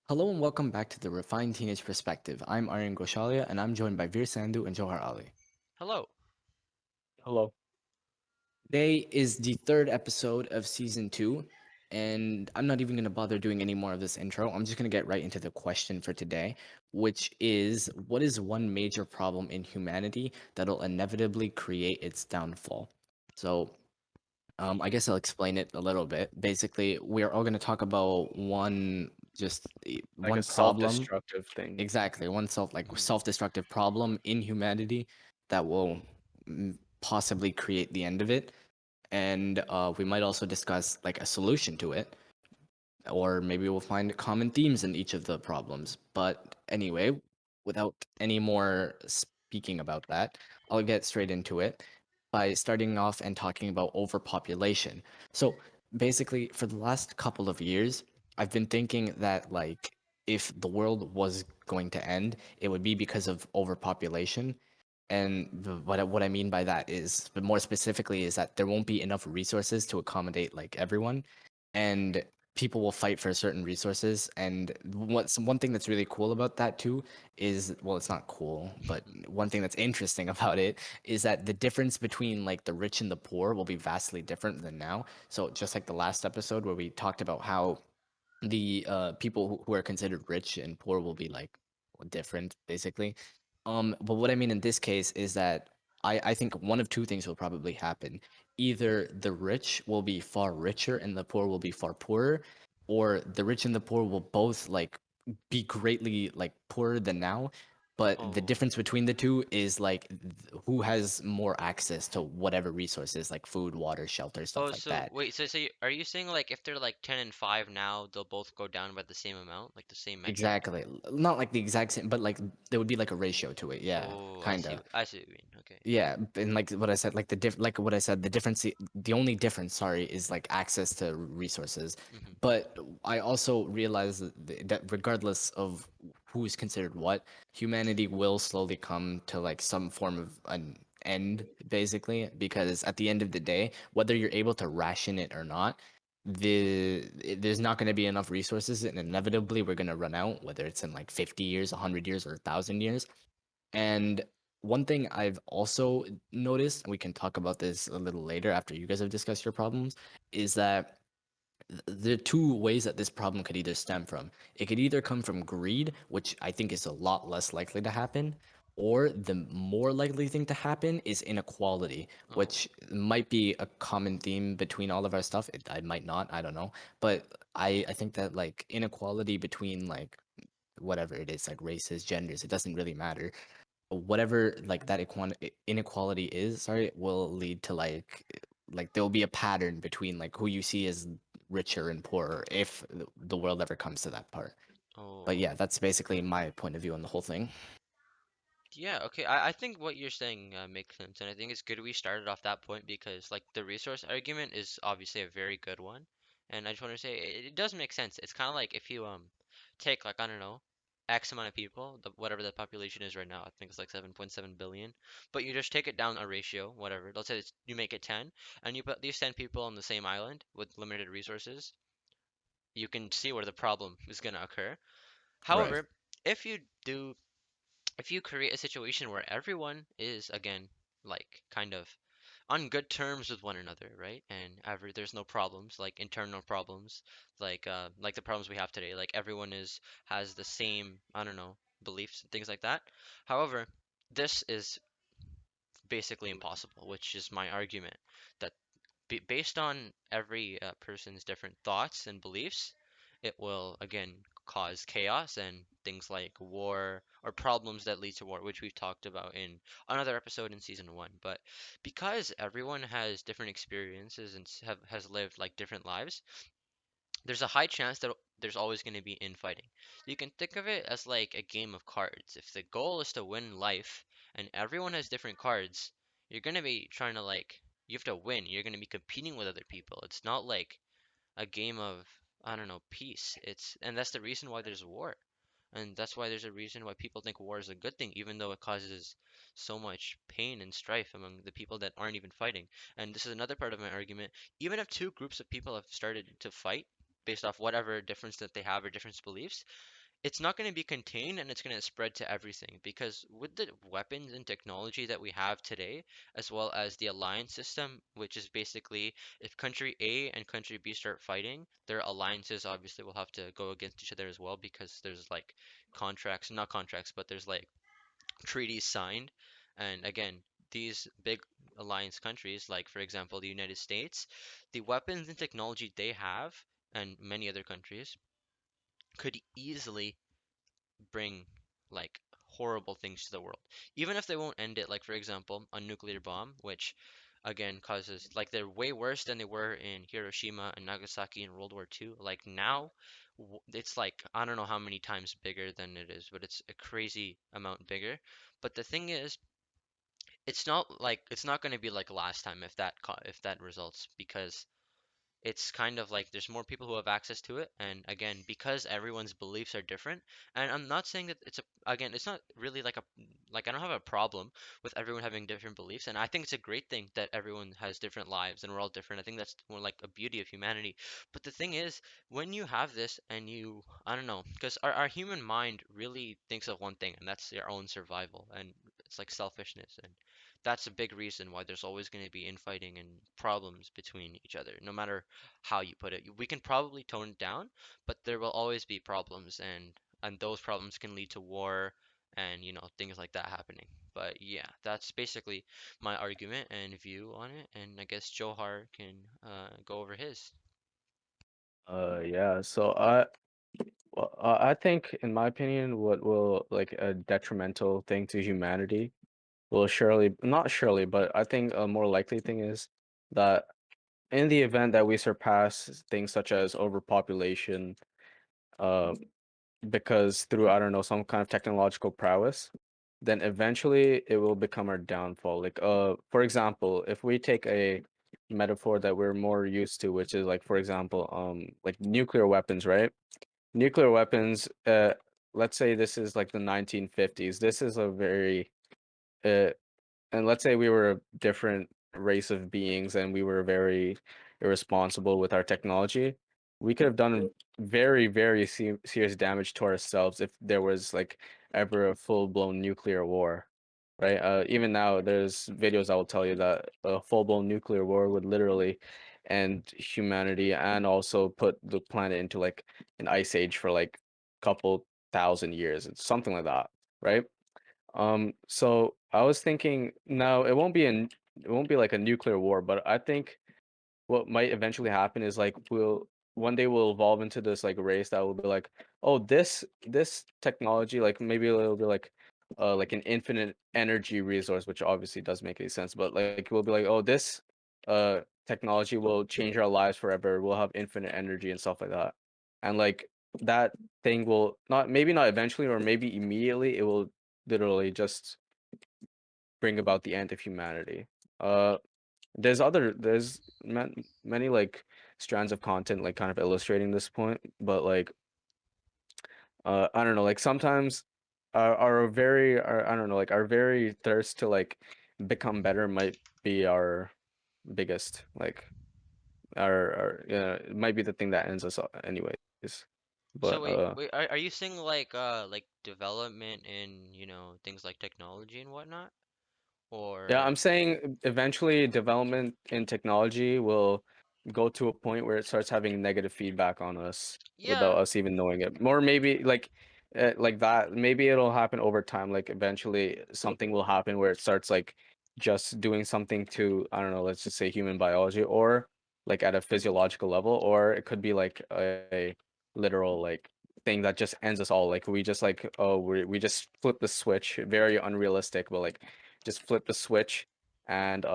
Hello and welcome back to the Refined Teenage Perspective. I'm Aryan Goshalia and I'm joined by Veer Sandhu and Johar Ali. Hello. Hello. Today is the third episode of season two, and I'm not even going to bother doing any more of this intro. I'm just going to get right into the question for today, which is what is one major problem in humanity that'll inevitably create its downfall? So, I guess I'll explain it a little bit. Basically, we're all going to talk about Like a one problem. self-destructive thing. Exactly, one Hmm. self-destructive problem in humanity that will possibly create the end of it, and we might also discuss like a solution to it, or maybe we'll find common themes in each of the problems. But anyway, without any more speaking about that, I'll get straight into it by starting off and talking about overpopulation. So basically, for the last couple of years, I've been thinking that like if the world was going to end, it would be because of overpopulation. And what I mean by that is, but more specifically, is that there won't be enough resources to accommodate like everyone, and people will fight for certain resources. And one thing that's really cool about that too is, well, it's not cool, but one thing that's interesting about it is that the difference between like the rich and the poor will be vastly different than now. So just like the last episode where we talked about how the people who are considered rich and poor will be like different basically. But what I mean in this case is that I think one of two things will probably happen. Either the rich will be far richer and the poor will be far poorer, or the rich and the poor will both like be greatly like poorer than now. But the Oh. difference between the two is like who has more access to whatever resources like food, water, shelter, stuff Oh, like so that. wait, are you saying like if they're like 10 and 5 now, they'll both go down by the same amount, like the same metric? Exactly. Not like the exact same, but like there would be like a ratio to it. Yeah, Oh, kind of. I see what you mean. Okay. Yeah, and like what I said, like like what I said, the difference, the only difference, sorry, is like access to resources. Hmm. But I also realize that regardless of who is considered what, humanity will slowly come to like some form of an end, basically, because at the end of the day, whether you're able to ration it or not, there's not going to be enough resources, and inevitably we're going to run out, whether it's in like 50 years, 100 years, or 1,000 years. And one thing I've also noticed, and we can talk about this a little later after you guys have discussed your problems, is that there are two ways that this problem could either stem from. It could either come from greed, which I think is a lot less likely to happen, or the more likely thing to happen is inequality, Oh. which might be a common theme between all of our stuff. I might not, I don't know. But I think that like inequality between like whatever it is, like races, genders, it doesn't really matter, whatever like that inequality is, sorry, will lead to like there'll be a pattern between like who you see as richer and poorer if the world ever comes to that part. But Oh. yeah, that's basically my point of view on the whole thing. Yeah, okay. I think what you're saying makes sense, and I think it's good we started off that point because, like, the resource argument is obviously a very good one, and I just want to say it does make sense. It's kind of like if you take like I don't know, X amount of people, whatever the population is right now, I think it's like 7.7 billion, but you just take it down a ratio, whatever. Let's say you make it 10, and you put these 10 people on the same island with limited resources. You can see where the problem is gonna occur. Right. However, if you do if you create a situation where everyone is again like kind of on good terms with one another, right? And there's no problems like internal problems like the problems we have today. Like everyone is has the same, I don't know, beliefs and things like that. However, this is basically impossible, which is my argument that based on every person's different thoughts and beliefs, it will again cause chaos and things like war or problems that lead to war, which we've talked about in another episode in season one. But because everyone has different experiences and has lived like different lives, there's a high chance that there's always going to be infighting. You can think of it as like a game of cards. If the goal is to win life and everyone has different cards, you're going to be trying to like you have to win. You're going to be competing with other people. It's not like a game of I don't know, peace. It's and that's the reason why there's war. And that's why there's a reason why people think war is a good thing, even though it causes so much pain and strife among the people that aren't even fighting. And this is another part of my argument. Even if two groups of people have started to fight, based off whatever difference that they have or different beliefs, it's not going to be contained and it's going to spread to everything because with the weapons and technology that we have today, as well as the alliance system, which is basically if country A and country B start fighting, their alliances obviously will have to go against each other as well because there's like contracts, not contracts, but there's like treaties signed. And again, these big alliance countries, like for example, the United States, the weapons and technology they have, and many other countries, could easily bring like horrible things to the world. Even if they won't end it, like for example, a nuclear bomb, which again causes like they're way worse than they were in Hiroshima and Nagasaki in World War II. Like now, it's like I don't know how many times bigger than it is, but it's a crazy amount bigger. But the thing is, it's not going to be like last time if if that results because it's kind of like there's more people who have access to it, and again because everyone's beliefs are different, and I'm not saying that it's a again it's not really like a like I don't have a problem with everyone having different beliefs, and I think it's a great thing that everyone has different lives and we're all different. I think that's more like a beauty of humanity. But the thing is, when you have this and you I don't know, because our human mind really thinks of one thing, and that's their own survival, and it's like selfishness, and that's a big reason why there's always going to be infighting and problems between each other, no matter how you put it. We can probably tone it down, but there will always be problems, and those problems can lead to war and things like that happening. But yeah, that's basically my argument and view on it, and I guess Johar can go over his. Yeah. So I think, in my opinion, what will like a detrimental thing to humanity will surely, not surely, but I think a more likely thing is that in the event that we surpass things such as overpopulation, uh, because through, I don't know, some kind of technological prowess, then eventually it will become our downfall. Like, for example, if we take a metaphor that we're more used to, which is like, for example, like nuclear weapons, right? Nuclear weapons, let's say this is like the 1950s. This is a very uh, and let's say we were a different race of beings and we were very irresponsible with our technology, we could have done very, very serious damage to ourselves if there was like ever a full-blown nuclear war, right? Even now, there's videos that will tell you that a full-blown nuclear war would literally end humanity and also put the planet into like an ice age for like couple thousand years. It's something like that, right? So I was thinking, no, it won't be like a nuclear war, but I think what might eventually happen is like we'll one day we'll evolve into this like race that will be like, oh, this technology, like maybe it'll be like an infinite energy resource, which obviously does make any sense, but like we'll be like, oh, this technology will change our lives forever. We'll have infinite energy and stuff like that. And like that thing will not maybe not eventually or maybe immediately, it will literally just bring about the end of humanity. Uh there's many like strands of content like kind of illustrating this point, but like I don't know, like sometimes I don't know, like our very thirst to like become better might be our biggest like our yeah, it might be the thing that ends us anyways. But So wait, are you saying like development in things like technology and whatnot, yeah, or I'm saying eventually development in technology will go to a point where it starts having negative feedback on us yeah. without us even knowing it. Or maybe like that. Maybe it'll happen over time. Like eventually something will happen where it starts like just doing something to, I don't know, let's just say human biology or like at a physiological level, or it could be like a literal like thing that just ends us all. Like we just like, oh, we just flip the switch. Very unrealistic, but like just flip the switch and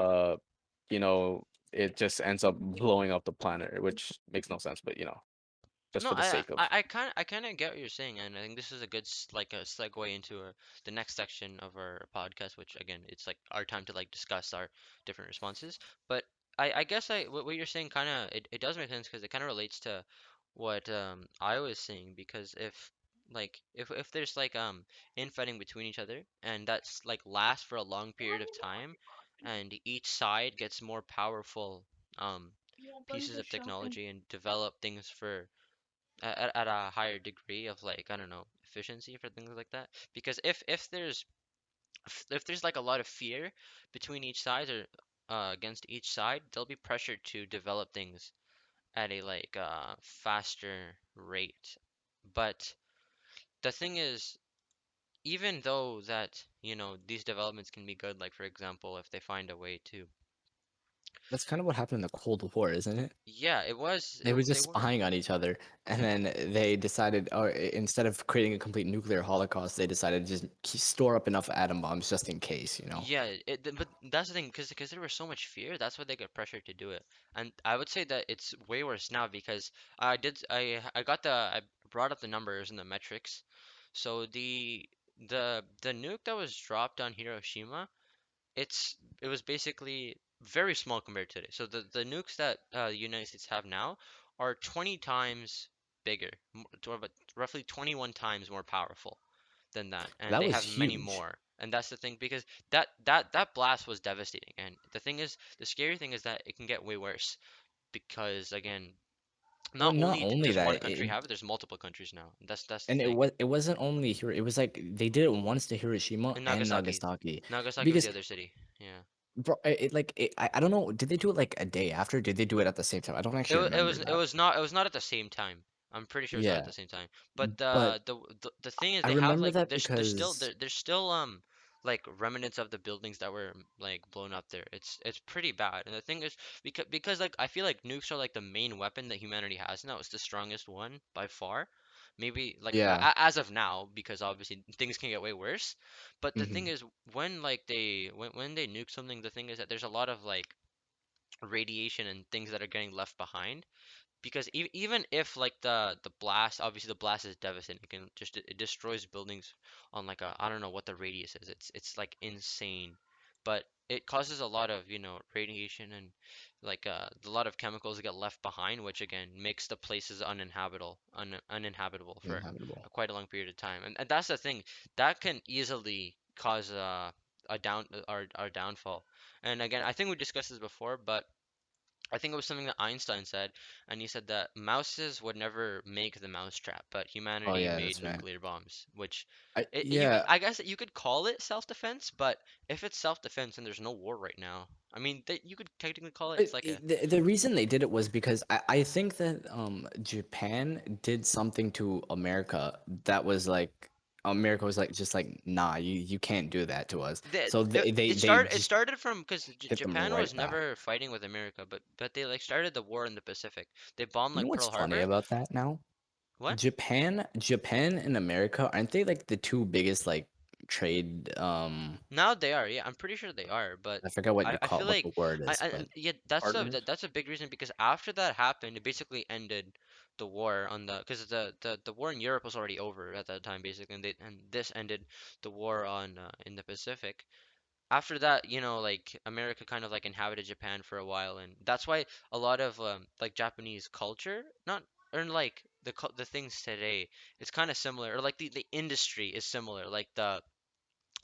you know it just ends up blowing up the planet, which makes no sense, but just No, for the I sake of. I I kind of get what you're saying, and I think this is a good like a segue into the next section of our podcast, which again, it's like our time to like discuss our different responses. But I guess what you're saying kind of it does make sense because it kind of relates to what I was saying because if there's like infighting between each other and that's like lasts for a long period of time, and each side gets more powerful um pieces of technology and develop things for at a higher degree of like I don't know efficiency for things like that. Because if there's like a lot of fear between each side or against each side, they'll be pressured to develop things at a like faster rate. But the thing is, even though that, you know, these developments can be good, like for example, if they find a way to, That's kind of what happened in the Cold War, isn't it? yeah, it was, They were they just were, spying on each other, and then they decided, or instead of creating a complete nuclear holocaust, they decided to just store up enough atom bombs just in case, you know? yeah, but that's the thing, because there was so much fear, that's why they got pressured to do it. And I would say that it's way worse now because I brought up the numbers and the metrics. So the nuke that was dropped on Hiroshima, it was basically very small compared to today. So the nukes that the United States have now are 20 times bigger, about roughly 21 times more powerful than that, and That they was have many huge. more. And that's the thing because that blast was devastating. And the thing is, the scary thing is that it can get way worse because again, Well, not not only only does one that, country have it, there's multiple countries now. That's the and thing. it wasn't only here. It was like they did it once to Hiroshima And and Nagasaki, Nagasaki, Nagasaki was because the other city. Yeah. bro, I don't know. Did they do it like a day after? Did they do it at the same time? I don't actually remember It that. was not at the same time. I'm pretty sure it's not at Yeah, the same time. But but the thing is I they have remember like that because there's still like remnants of the buildings that were like blown up there. It's pretty bad. And the thing is because like I feel like nukes are like the main weapon that humanity has now. It's the strongest one by far. Maybe like yeah. as of now because obviously things can get way worse. But the thing Hmm. is when like when they nuke something, the thing is that there's a lot of like radiation and things that are getting left behind because even if like the blast, obviously the blast is devastating, it can just it destroys buildings on like a, I don't know what the radius is, it's like insane, but it causes a lot of, you know, radiation and like a lot of chemicals get left behind, which again makes the places uninhabitable for Uninhabitable. quite a long period of time. And that's the thing that can easily cause a our downfall. And again, I think we discussed this before, but I think it was something that Einstein said, and he said that mouses would never make the mousetrap, but Oh humanity yeah, made that's right. nuclear bombs, which Yeah. I guess you could call it self-defense, but if it's self-defense and there's no war right now, I mean, that you could technically call it, it's like a The reason they did it was because I think that Japan did something to America that was like America was like just like nah, you can't do that to us. So they it just started from because hit them Japan was right back. never fighting with America, but they like started the war in the Pacific. They bombed You know like what's Pearl funny Harbor. about that now? What? Japan and America, aren't they like the two biggest like trade Now they are, yeah, I'm pretty sure they are, but I forget what you I call feel what like the word is, but yeah, Partners. that's a big reason because after that happened, it basically ended the war on the because the war in Europe was already over at that time basically, and this ended the war on in the Pacific. After that, you know, like America kind of like inhabited Japan for a while, and that's why a lot of like Japanese culture, not or like the things today, it's kind of similar, or like the industry is similar, like the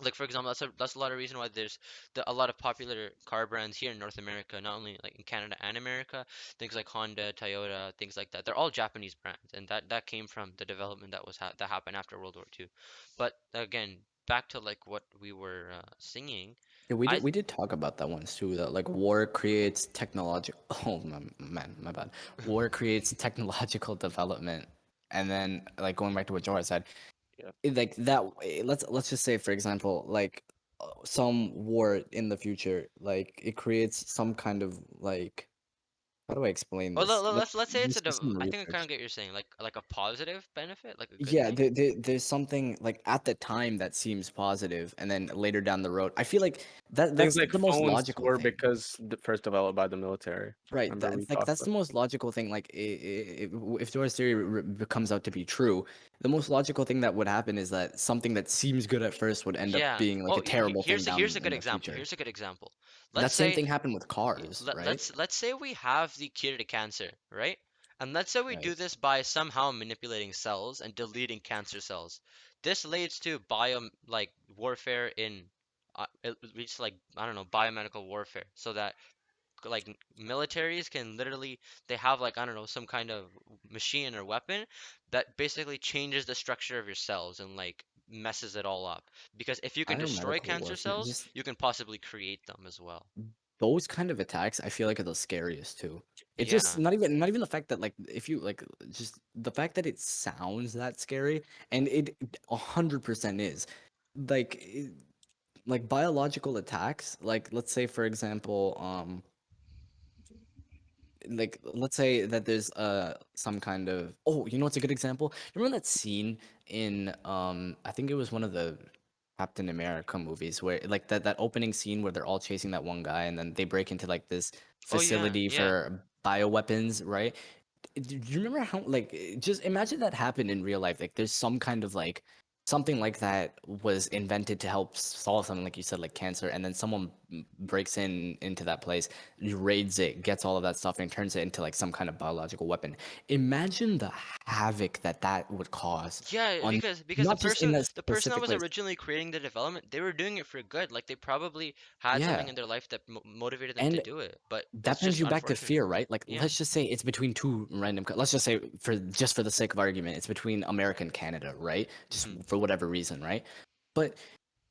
like for example, that's a lot of reason why there's a lot of popular car brands here in North America, not only like in Canada and America. Things like Honda, Toyota, things like that. They're all Japanese brands, and that came from the development that happened after World War II. But again, back to like what we were singing. yeah, I we did talk about that once too. That like war creates technological. Oh man, my bad. War creates technological development, and then like going back to what Jorah said, Yeah. like that. Let's just say, for example, like some war in the future, like it creates some kind of like how do I explain well this? let's say it's Let's do some I think I kind of research. get what you're saying, like a positive benefit, like a good Yeah, thing. there's something like at the time that seems positive, and then later down the road, I feel like Things that's like the most phones logical were thing. because first developed by the military. Right. Remember we talked That's the about. most logical thing. Like, if Dora's theory comes out to be true, the most logical thing that would happen is that something that seems good at first would end up Yeah. being like Oh, a terrible thing here's down a in good the example. future. Here's a good example. Let's That same say thing happened with cars, right? let's say we have the cure to cancer, right? And let's say we do Right. this by somehow manipulating cells and deleting cancer cells. This leads to bio like warfare in it leads to like I don't know biomedical warfare, so that militaries can literally they have like I don't know some kind of machine or weapon that basically changes the structure of your cells and like messes it all up. Because if you can destroy Biomedical cancer warfare, cells, just you can possibly create them as well. those kind of attacks, I feel like are the scariest too. It's just Yeah. not even the fact that like if you like just the fact that it sounds that scary, and it 100% is like like biological attacks. Like let's say for example, like let's say that there's some kind of, oh, you know what's a good example? Remember that scene in I think it was one of the Captain America movies where like that opening scene where they're all chasing that one guy and then they break into like this Oh yeah, facility yeah. for bioweapons, right? Do you remember how like just imagine that happened in real life? Like there's some kind of like something like that was invented to help solve something like you said like cancer, and then someone breaks into that place, raids it, gets all of that stuff, and turns it into like some kind of biological weapon. Imagine the havoc that that would cause Yeah, on because not just in a the person that specific was place. originally creating the development, they were doing it for good. Like they probably had something Yeah, in their life that motivated them to and do it. But it's that brings just you back to unfortunate. fear, right? Like, Yeah. let's just say it's between two random. Let's just say, for the sake of argument, it's between America and Canada, right? Just Hmm. for whatever reason, right? But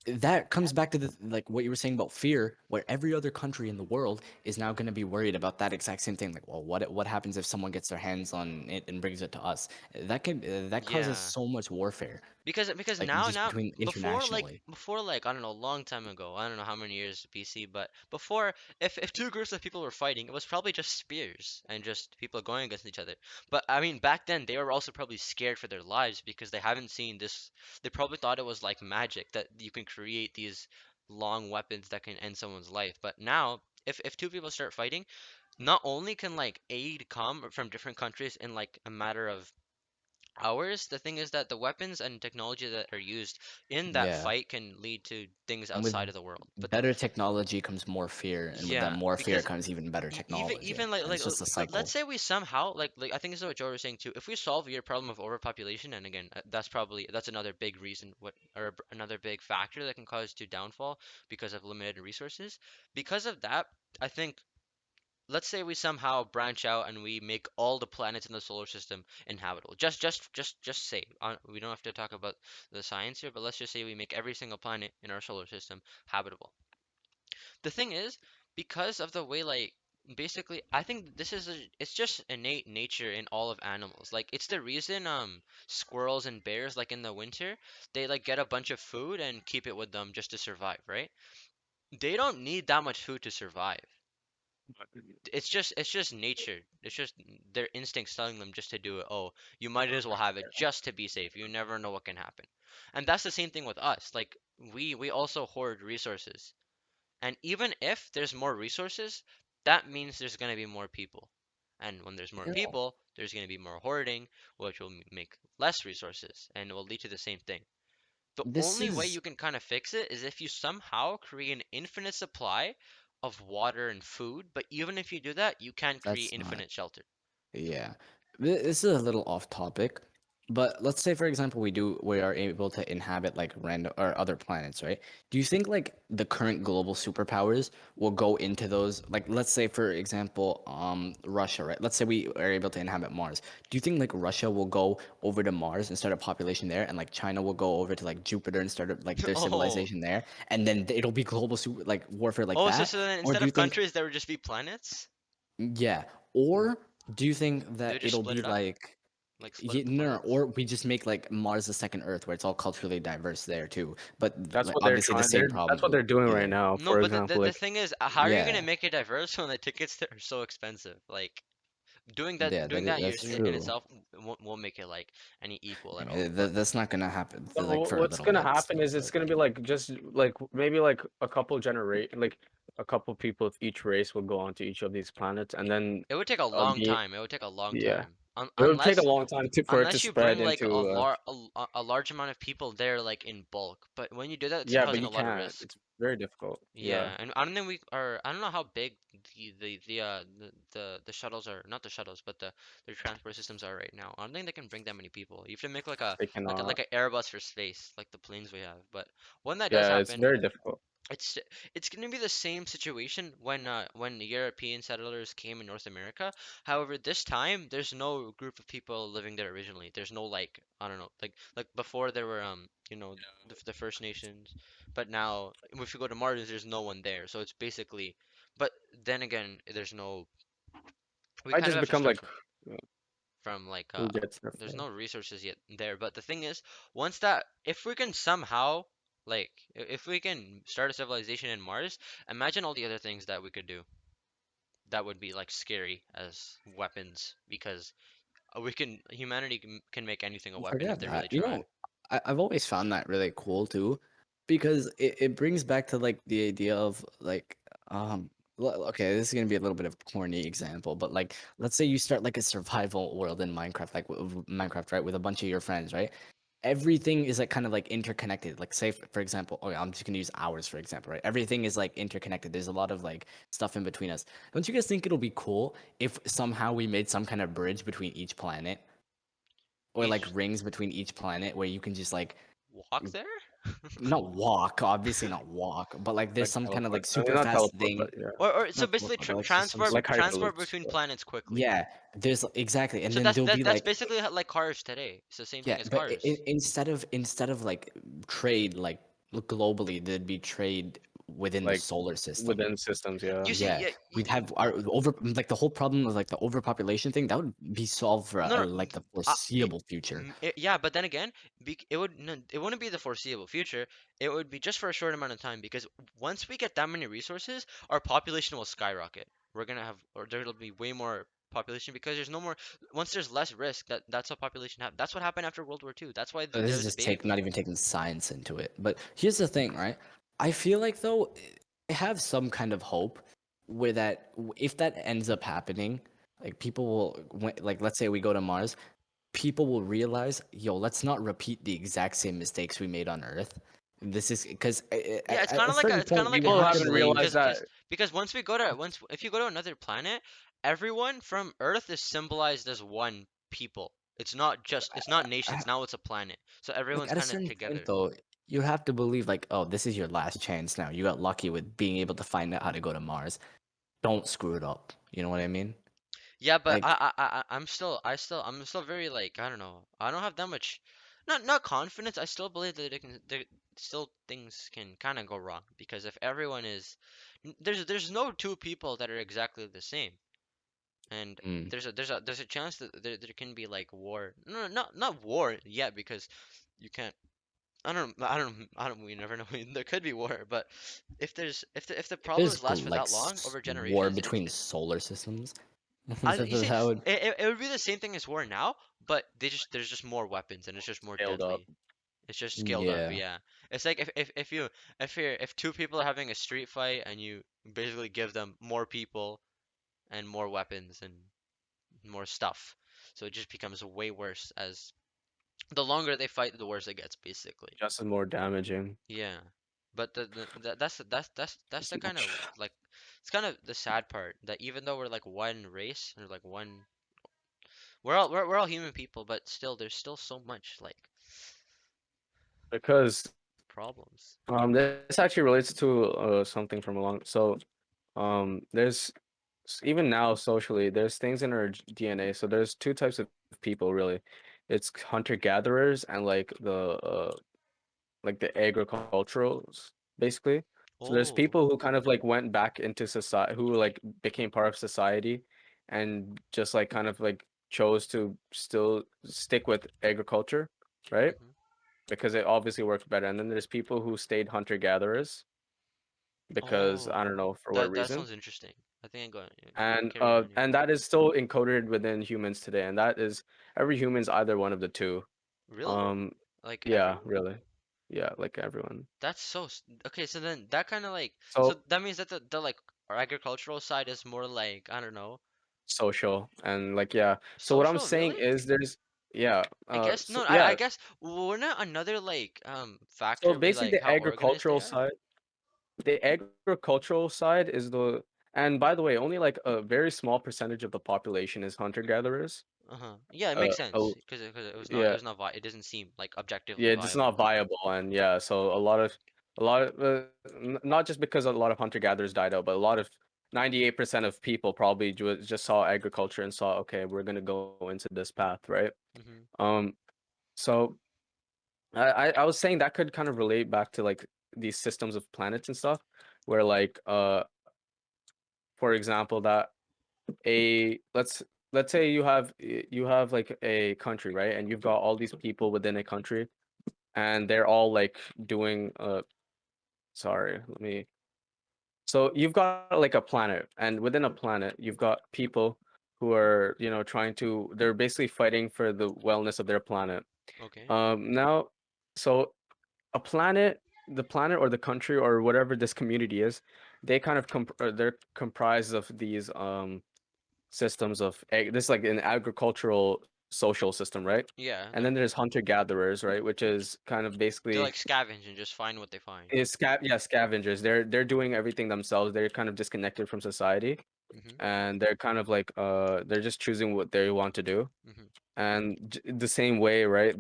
that comes back to the like what you were saying about fear, where every other country in the world is now going to be worried about that exact same thing. Like, well, what happens if someone gets their hands on it and brings it to us? That causes Yeah. so much warfare, Because like now just now between internationally. before like I don't know a long time ago, I don't know how many years BC, but before if two groups of people were fighting, it was probably just spears and just people going against each other. But I mean back then they were also probably scared for their lives because they haven't seen this. They probably thought it was like magic that you can create these long weapons that can end someone's life. But now if two people start fighting, not only can like aid come from different countries in like a matter of hours. The thing is that the weapons and technology that are used in that Yeah. fight can lead to things And with outside of the world. But better technology comes more fear, and with that yeah, more fear because comes even better technology. even And it's just a let's cycle. say we somehow like I think this is what Joe was saying too. If we solve your problem of overpopulation, and again that's probably that's another big reason what or another big factor that can cause to downfall because of limited resources. Because of that, I think let's say we somehow branch out and we make all the planets in the solar system inhabitable. Just say we don't have to talk about the science here, but let's just say we make every single planet in our solar system habitable. The thing is, because of the way like basically I think this is it's just innate nature in all of animals. Like it's the reason squirrels and bears like in the winter, they like get a bunch of food and keep it with them just to survive, right? They don't need that much food to survive. It's just nature. It's just their instincts telling them just to do it. Oh, you might as well have it just to be safe. You never know what can happen. And that's the same thing with us. Like we also hoard resources. And even if there's more resources, that means there's going to be more people. And when there's more Yeah. people, there's going to be more hoarding, which will make less resources and it will lead to the same thing. The This only way is you can kind of fix it is if you somehow create an infinite supply of water and food, but even if you do that, you can't create that's not. infinite shelter. Yeah. This is a little off topic, but let's say for example we are able to inhabit like random or other planets, right? Do you think like the current global superpowers will go into those, like let's say for example Russia, right? Let's say we are able to inhabit Mars. Do you think like Russia will go over to Mars and start a population there, and like China will go over to like Jupiter and start like their Oh, civilization there, and then it'll be global super like warfare like oh, so that? so then Or instead do you of think countries, there would just be planets? yeah. Or do you think They that would just it'll split be it up, like like split up the no, planets. or we just make like Mars the second Earth where it's all culturally diverse there too. But That's like what they're obviously the trying. same That's what problems. they're doing right Yeah. now. No, For but example, the like thing is, how are you gonna Yeah. make it diverse when the tickets are so expensive? Like Yeah, doing that that's in true. itself won't make it like any equal I at mean, all. But that's not gonna happen no, like for a what's little gonna bit and happen stuff, is it's but gonna be like just like maybe like a couple generate like a couple people of each race will go onto each of these planets, and then it would take a long be time. It would take a long yeah. time. It would take a long time to for it to Unless you spread bring like into a large amount of people there like in bulk. But when you do that, it's yeah, but causing you a lot of can't. risk. It's very difficult. Yeah. Yeah, and I don't think we are. I don't know how big the shuttles are. Not the shuttles, but the transport systems are right now. I don't think they can bring that many people. You have to make like a They cannot. like an Airbus for space, like the planes we have. But when that does Yeah, it's happen, very difficult. it's it's going to be the same situation when the European settlers came in North America. However, this time there's no group of people living there originally. There's no like I don't know like before there were the First Nations, but now if you go to Mars, there's no one there. So it's basically, but then again, there's no. We I kind of just have to become start like from like who gets there there's no first. resources yet there. But the thing is, once that if we can somehow like if we can start a civilization in Mars, imagine all the other things that we could do that would be like scary as weapons because we can humanity can make anything a You weapon if forget they that. really try. I've always found that really cool too, because it brings back to like the idea of like okay, this is gonna be a little bit of a corny example, but like let's say you start like a survival world in Minecraft, like Minecraft, right, with a bunch of your friends, right? Everything is like kind of like interconnected. Like say for example, okay, I'm just gonna use ours for example, right? Everything is like interconnected. There's a lot of like stuff in between us. Don't you guys think it'll be cool if somehow we made some kind of bridge between each planet? Or like Each rings between each planet where you can just like walk there? not walk, obviously not walk, but like there's Like some kind of teleport. like I mean, super not fast teleport, thing. but yeah, Or so Not basically teleport, but like just some transport like super fast. transport hyperloops. between Yeah. planets quickly. Yeah, there's exactly, and So then there'll be that's like basically like cars today. It's the same yeah, thing as but cars. instead of like trade like globally, there'd be trade within the Like solar system. within systems, yeah. You see, Yeah, yeah, we'd have our over like the whole problem of like the overpopulation thing that would be solved for no, no, like the uh, it, foreseeable future. yeah, but then again, it would no, it wouldn't be the foreseeable future. It would be just for a short amount of time because once we get that many resources, our population will skyrocket. We're gonna have, or there'll be way more population because there's no more. Once there's less risk, that's how population have. That's what happened after World War II. That's why This there is was a just baby take not boom. even taking science into it. But here's the thing, right? I feel like though I have some kind of hope where that if that ends up happening, like people will like let's say we go to Mars, people will realize, yo, let's not repeat the exact same mistakes we made on Earth. This is because Yeah, it's at kind a of like certain it's kind point of you like a People have to house haven't thing believe. realized that because once we go to once if you go to another planet, everyone from Earth is symbolized as one people. It's not nations. Now it's a planet. So Like everyone's at a kind of certain point together. though, you have to believe like, oh, this is your last chance now. You got lucky with being able to find out how to go to Mars. Don't screw it up. You know what I mean? Yeah, but Like I'm still very like I don't know. I don't have that much not confidence. I still believe that there still things can kind of go wrong because if everyone is there's no two people that are exactly the same. And mm, there's a chance that there can be like war. No, not war yet because you can't. I don't. We never know. There could be war, but if the if there's problems last for like that long over war generations, between solar systems, you see, that would it would be the same thing as war now, but there's just more weapons and it's just more scaled up. deadly. It's just scaled up. yeah. Yeah, it's like if two people are having a street fight and you basically give them more people and more weapons and more stuff. So it just becomes way worse as the longer they fight, the worse it gets, basically. Just as more damaging. Yeah. But that's It's the kind of much like it's kind of the sad part that even though we're like one race or like one we're all human people, but still there's still so much like because problems. this actually relates to something from a long there's even now socially there's things in our DNA. So there's two types of people really. It's hunter gatherers and like the agriculturals basically. So there's Oh. people who kind of like went back into society who like became part of society and just like kind of like chose to still stick with agriculture, right? Hmm. Because it obviously works better. And then there's people who stayed hunter gatherers because I don't Oh. know for what That reason. sounds interesting. I think I got carry on anyway. And that is still encoded within humans today. And that is every human's either one of the two. Really? Um Like yeah, everyone? really. Yeah, like everyone. That's so okay. So then that kind of like so So that means that the like our agricultural side is more like I don't know social and like yeah. So what I'm social. saying Really? is there's yeah, I guess so no. yeah. I guess wouldn't another like So factor be basically like how organized they are? the agricultural side is the and by the way, only like a very small percentage of the population is hunter gatherers. Uh-huh. Yeah, it Uh, makes oh, sense because it was yeah, not vi it doesn't seem like objectively yeah, it's not viable. viable, and yeah, so a lot of A lot of not just because a lot of hunter gatherers died out, but a lot of 98% of people probably just saw agriculture and saw, okay, we're gonna go into this path, right? Hmm. Um, so I was saying that could kind of relate back to like these systems of planets and stuff, where like for example that a let's say you have like a country, right? And you've got all these people within a country, and they're all like doing sorry, let me so you've got like a planet, and within a planet, you've got people who are, trying to, they're basically fighting for the wellness of their planet. Okay. Now, so a planet, the planet or the country or whatever this community is, they kind of they're comprised of these systems of this is like an agricultural social system, right? Yeah, And like then there's hunter gatherers, right, which is kind of they basically like scavenge and just find what they find. scavengers. They're doing everything themselves. They're kind of disconnected from society, Hmm. and they're kind of like they're just choosing what they want to do. Hmm. And the same way, right,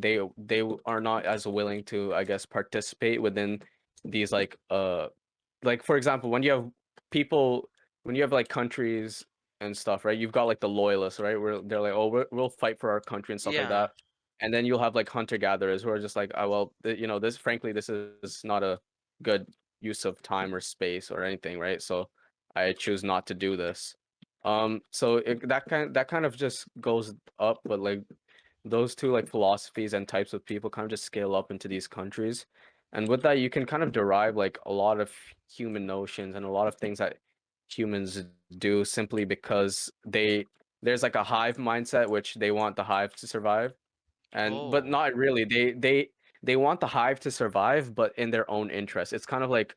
are not as willing to, I guess, participate within these like for example, when you have people, when you have like countries and stuff, right, you've got like the loyalists, right, where they're like, oh, we'll fight for our country and stuff like Yeah. that. And then you'll have like hunter gatherers who are just like, oh well, this, frankly, this is not a good use of time or space or anything, right? So I choose not to do this. So that kind of just goes up, but like those two like philosophies and types of people kind of just scale up into these countries. And with that, you can kind of derive like a lot of human notions and a lot of things that humans do simply because there's like a hive mindset, which they want the hive to survive. And but Oh. not really. They want the hive to survive, but in their own interest. It's kind of like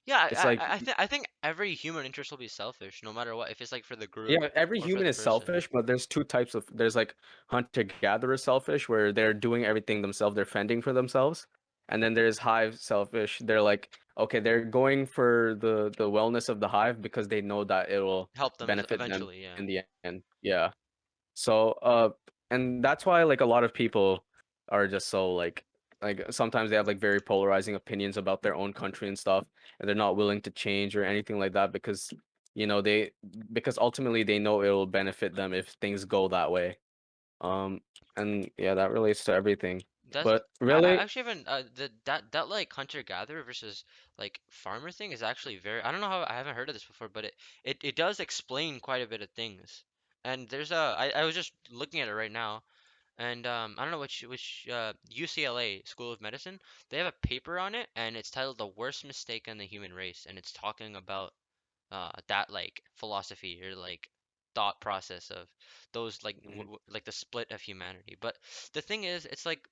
Yeah, it's like I think every human interest will be selfish, no matter what, if it's like for the group yeah, every or for human the is person. selfish, but there's two types of there's like hunter-gatherer selfish where they're doing everything themselves, they're fending for themselves. And then there's hive selfish. They're like, okay, they're going for the wellness of the hive because they know that it will Help them benefit them eventually, yeah. in the end. Yeah. So and that's why like a lot of people are just so like sometimes they have like very polarizing opinions about their own country and stuff, and they're not willing to change or anything like that because they because ultimately they know it will benefit them if things go that way. Um and yeah, that relates to everything. That's But I really, actually haven't that like hunter gatherer versus like farmer thing is actually very I don't know how I haven't heard of this before, but it does explain quite a bit of things. And there's I was just looking at it right now, and I don't know which UCLA School of Medicine, they have a paper on it, and it's titled "The Worst Mistake in the Human Race," and it's talking about that like philosophy or like thought process of those like mhm, like the split of humanity. But the thing is, it's like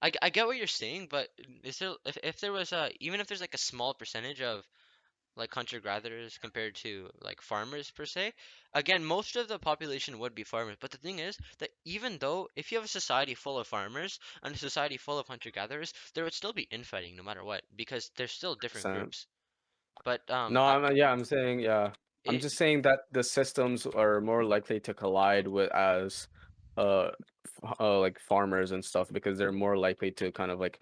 I get what you're saying, but is there if there was a even if there's like a small percentage of like hunter gatherers compared to like farmers per se, again, most of the population would be farmers. But the thing is that even though if you have a society full of farmers and a society full of hunter gatherers, there would still be infighting no matter what because there's still different 100%. groups. But No, I'm saying, yeah. I'm it, just saying that the systems are more likely to collide with as uh, like farmers and stuff because they're more likely to kind of like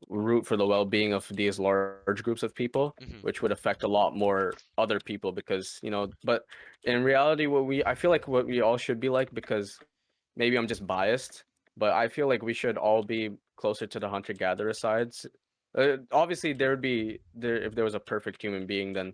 root for the well-being of these large groups of people, which mhm. would affect a lot more other people because, but in reality I feel like what we all should be like, because maybe I'm just biased, but I feel like we should all be closer to the hunter-gatherer sides. Obviously, there would be there if there was a perfect human being, then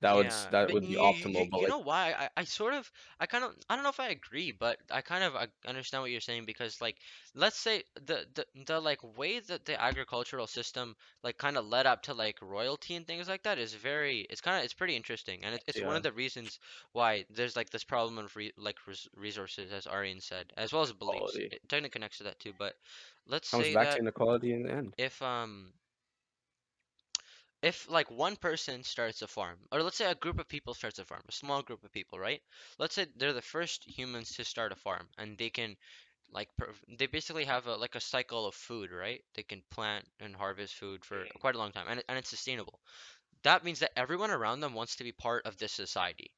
Yeah, that but would be optimal. But you like, know why I sort of I kind of I don't know if I agree, but I kind of I understand what you're saying because like let's say the like way that the agricultural system like kind of led up to like royalty and things like that is very it's kind of it's pretty interesting, and it's one yeah, of the reasons why there's like this problem of resources, as Aryan said, as well as beliefs. quality It technically connects to that too, but let's comes say back to that inequality in the end. if if like one person starts a farm, or let's say a group of people starts a farm, a small group of people, right? Let's say they're the first humans to start a farm, and they can like they basically have a like a cycle of food, right? They can plant and harvest food for quite a long time, and it's sustainable. That means that everyone around them wants to be part of this society.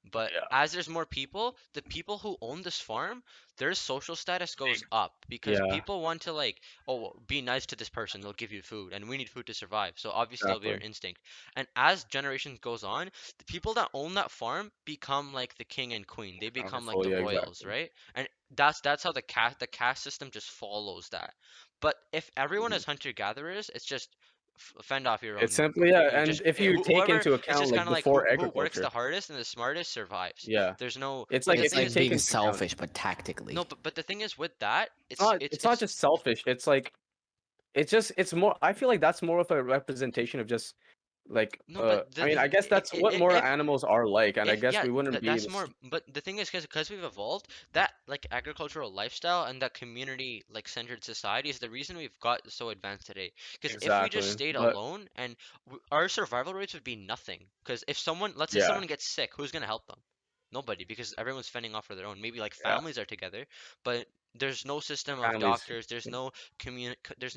But Yeah. as there's more people, the people who own this farm, their social status goes Big. up because Yeah. people want to like, oh, be nice to this person, they'll give you food, and we need food to survive. So obviously that'll be our Exactly. instinct. And as generations goes on, the people that own that farm become like the king and queen. They become like Powerful. the Yeah. royals, Exactly. right? And that's how the caste system just follows that. But if everyone Mhm. is hunter gatherers, it's just fend off your It's own. simply, yeah, You and just if you take whoever into it's account just like kind of like before who works the agriculture, hardest and the smartest survives. yeah, There's no, it's but like the It's if thing you like is, take being into account, selfish, but tactically. no, but the thing is with that, it's not just selfish. It's more. I feel like that's more of a representation of just like no, but I mean, I guess that's what more animals are like, and I if guess yeah, we wouldn't be that's this more. But the thing is, because we've evolved, that like agricultural lifestyle and that community like centered society is the reason we've got so advanced today. Because if we just exactly, stayed but alone and our survival rates would be nothing. Because if someone, let's say yeah, someone gets sick, who's gonna help them? Nobody, because everyone's fending off for their own. Maybe like yeah, families are together, but there's no system of families, doctors. There's no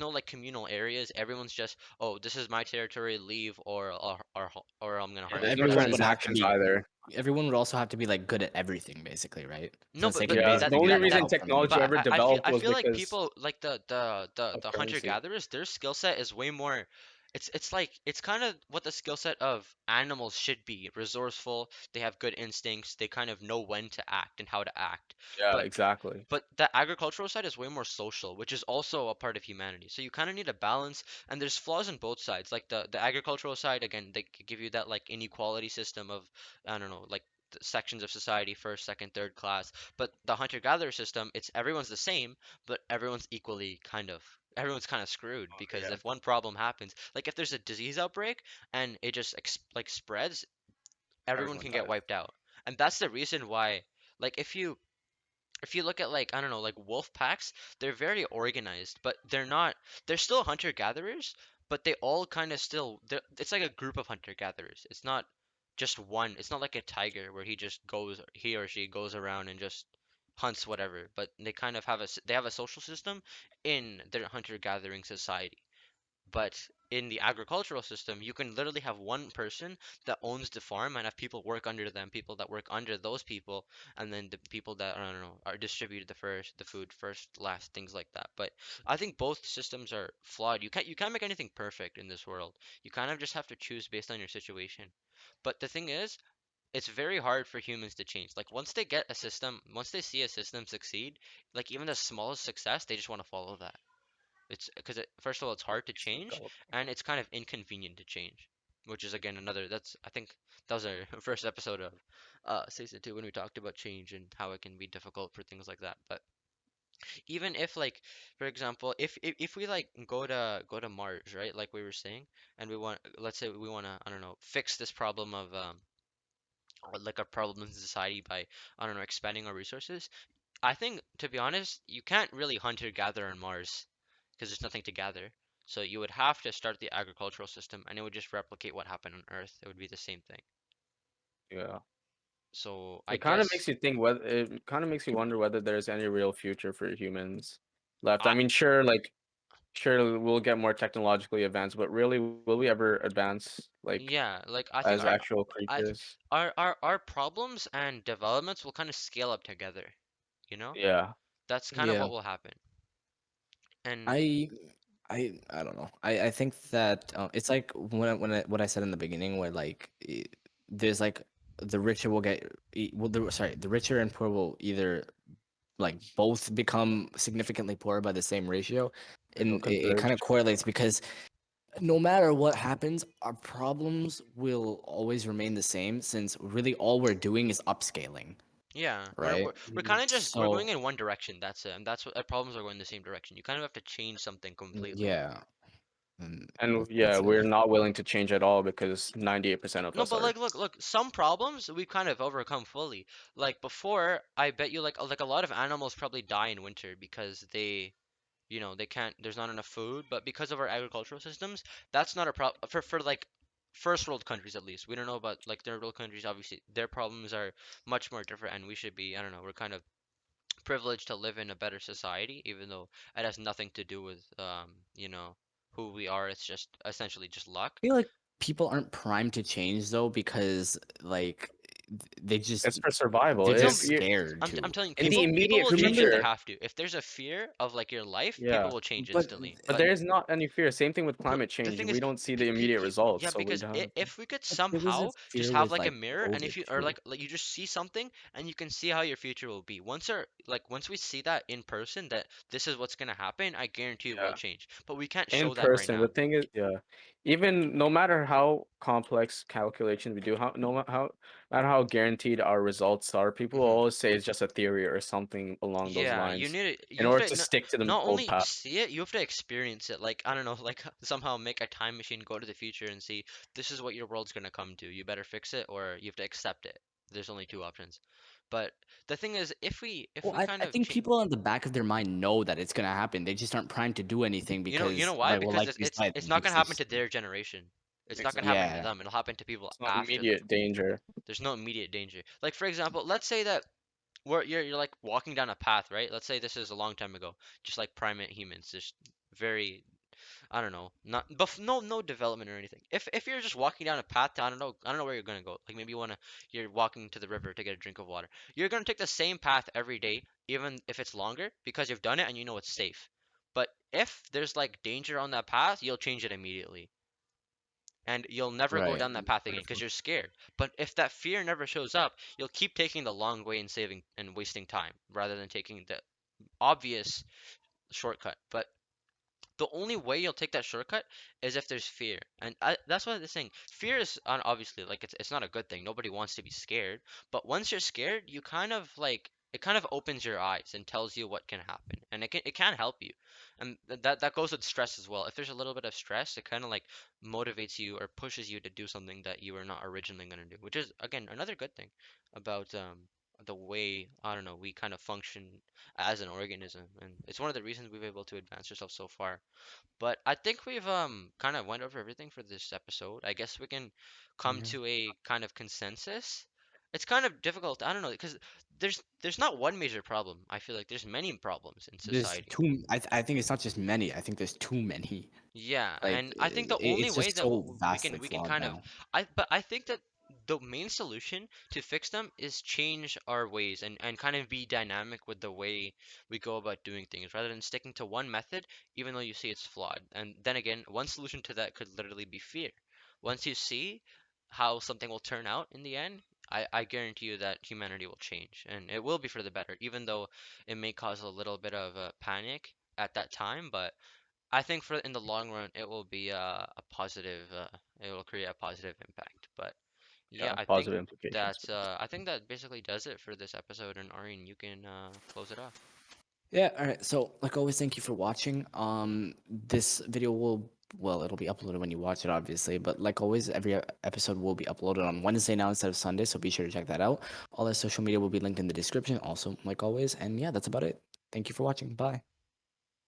like communal areas. Everyone's just, oh, this is my territory, leave, or I'm gonna And harm there's you no type everyone of would discipline thing. have to actions be either. everyone would also have to be like good at everything basically, right? No, Since but they but could Yeah, the that basically only that like that reason help from technology but ever developed I was feel like because people like of the hunter currency. gatherers, their skill set is way more. It's like it's kind of what the skill set of animals should be. Resourceful, they have good instincts, they kind of know when to act and how to act. Yeah, But exactly. the agricultural side is way more social, which is also a part of humanity. So you kind of need a balance, and there's flaws in both sides. Like the agricultural side, again, they give you that like inequality system of, I don't know, like sections of society, first, second, third class. But the hunter-gatherer system, it's everyone's the same, but everyone's kind of screwed because Yeah, if one problem happens, like if there's a disease outbreak and it just like spreads, everyone everyone can get dies. wiped out. And that's the reason why, like if you look at like I don't know like wolf packs, they're very organized, but they're still hunter gatherers, but they all kind of still it's like a group of hunter gatherers. It's not just one. It's not like a tiger where he or she goes around and just hunts whatever, but they kind of have they have a social system in their hunter gathering society. But in the agricultural system, you can literally have one person that owns the farm and have people work under them, people that work under those people, and then the people that I don't know are distributed the food first, last, things like that. But I think both systems are flawed. You can't make anything perfect in this world. You kind of just have to choose based on your situation. But the thing is, it's very hard for humans to change. Like once they see a system succeed, like even the smallest success, they just want to follow that. It's because first of all, it's hard to It's change, gullible. and it's kind of inconvenient to change, which is again another. That's I think that was our first episode of season 2 when we talked about change and how it can be difficult for things like that. But even if like, for example, if we like go to Mars, right? Like we were saying, and we want, let's say we want to, I don't know, fix this problem of or like a problem in society by I don't know expanding our resources. I think, to be honest, you can't really hunter gather on Mars because there's nothing to gather. So you would have to start the agricultural system, and it would just replicate what happened on Earth. It would be the same thing. Yeah. So I It kind of makes guess you think whether it kind of makes you wonder whether there's any real future for humans left. I I mean, sure, like sure we'll get more technologically advanced, but really will we ever advance like yeah, like I think as actual I creatures? our problems and developments will kind of scale up together. You know, Yeah. that's kind of Yeah. what will happen. And I I don't know. I think that it's like what I said in the beginning, where like there's like the richer will get well, the richer and poor will either like both become significantly poorer by the same ratio, It'll and it converge. kind of correlates because no matter what happens, our problems will always remain the same, since really all we're doing is upscaling, yeah, right? we're Mhm. kind of just we're going So in one direction. That's it, and that's what our problems are going the same direction. You kind of have to change something completely. yeah, and And yeah, that's it. we're not willing to change at all because 98% of No, us but are. look. Some problems we've kind of overcome fully. Like before, I bet you like a lot of animals probably die in winter because you know, they can't. There's not enough food. But because of our agricultural systems, that's not a problem for like first world countries at least. We don't know about like third world countries. Obviously, their problems are much more different, and we should be. I don't know. We're kind of privileged to live in a better society, even though it has nothing to do with you know, who we are. It's just essentially just luck. Feel like people aren't primed to change though, because like they just It's for survival. they're No, just If but you scared I'm to. telling you, in the people immediate will change if Remember, they future, have to. If there's a fear of like your life, yeah. people will change but instantly. But But there is not any fear. Same thing with no, climate the change. thing We is, don't see the immediate results, yeah, so we because don't. if we could there was a somehow just fear have with like a like mirror, and if COVID you or too. like you just see something and you can see how your future will be. Once we see that in person, that this is what's gonna happen, I guarantee it will Yeah. change. But we can't In show that right person, the now. thing is, yeah, even no matter how complex calculations we do, how no how matter how guaranteed our results are, people will Hmm. always say it's just a theory or something along those Yeah, you lines need to in you have order to to stick to the not old only path. see it, you have to experience it. Like I don't know, like somehow make a time machine, go to the future and see this is what your world's gonna come to. You better fix it or you have to accept it. There's only two options. But the thing is, if Well, we kind I of think change, people in the back of their mind know that it's gonna happen. They just aren't trying to do anything you know because, why? like, well, Because like you said, it's not gonna because they're happen to scared. their generation. It's not gonna Exactly. happen to Yeah, them. It'll happen to people It's not after them. immediate danger. There's no immediate danger. Like for example, let's say that you're like walking down a path, right? Let's say this is a long time ago, just like primate humans, just very I don't know, not but no development or anything. If you're just walking down a path to, I don't know where you're gonna go. Like maybe you're walking to the river to get a drink of water. You're gonna take the same path every day, even if it's longer, because you've done it and you know it's safe. But if there's like danger on that path, you'll change it immediately. And you'll never go right. down that path again because you're scared. But if that fear never shows up, you'll keep taking the long way and saving and wasting time rather than taking the obvious shortcut. But the only way you'll take that shortcut is if there's fear, and that's what I'm saying. Fear is obviously like it's not a good thing. Nobody wants to be scared, but once you're scared, you kind of like it kind of opens your eyes and tells you what can happen, and it can help you, and that goes with stress as well. If there's a little bit of stress, it kind of like motivates you or pushes you to do something that you were not originally going to do, which is again another good thing about the way I don't know we kind of function as an organism, and it's one of the reasons we've been able to advance ourselves so far. But I think we've kind of went over everything for this episode. I guess we can come Yeah. to a kind of consensus. It's kind of difficult, I don't know, because there's not one major problem. I feel like there's many problems in There's society. too. I think it's not just many. I think there's too many. Yeah, Like and I think the only it's way just that so we can vastly we can flawed kind of now. I think that the main solution to fix them is change our ways and kind of be dynamic with the way we go about doing things rather than sticking to one method even though you see it's flawed. And then again, one solution to that could literally be fear. Once you see how something will turn out in the end, I guarantee you that humanity will change and it will be for the better, even though it may cause a little bit of panic at that time, but I think for in the long run, it will be a positive. It will create a positive impact. But yeah, Yeah, positive implications. I think that basically does it for this episode. And Arian, you can close it off. Yeah, all right. So, like always, thank you for watching. This video will, well, it'll be uploaded when you watch it, obviously. But like always, every episode will be uploaded on Wednesday now instead of Sunday. So be sure to check that out. All our social media will be linked in the description, also, like always. And yeah, that's about it. Thank you for watching. Bye.